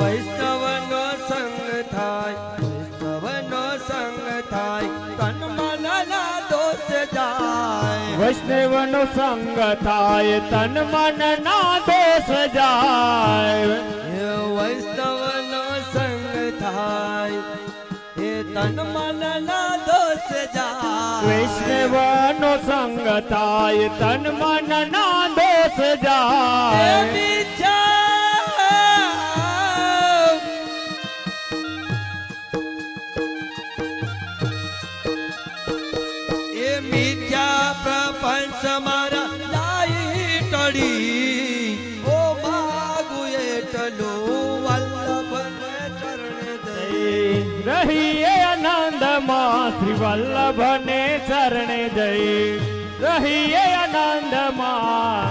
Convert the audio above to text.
વૈષ્ણવનો સંગ થાય, વૈષ્ણવનો સંગ થાય, તન મનના દોષ જાય. વૈષ્ણવનો સંગ થાય તન મનના દોષ જાય. વૈષ્ણવનો સંગ થાય એ તન મનના દોષ જાય. વૈષ્ણવનો સંગ થાય તન મનના દોષ જાય. એ મિથ્યા પ્રપંચ મારા લાઈ ટળી, ઓ માગુ એટલું વલ્લભને ચરણે જઈ. રહીએ આનંદમાં શ્રી વલ્લભને ચરણે જઈ. રહીએ આનંદમાં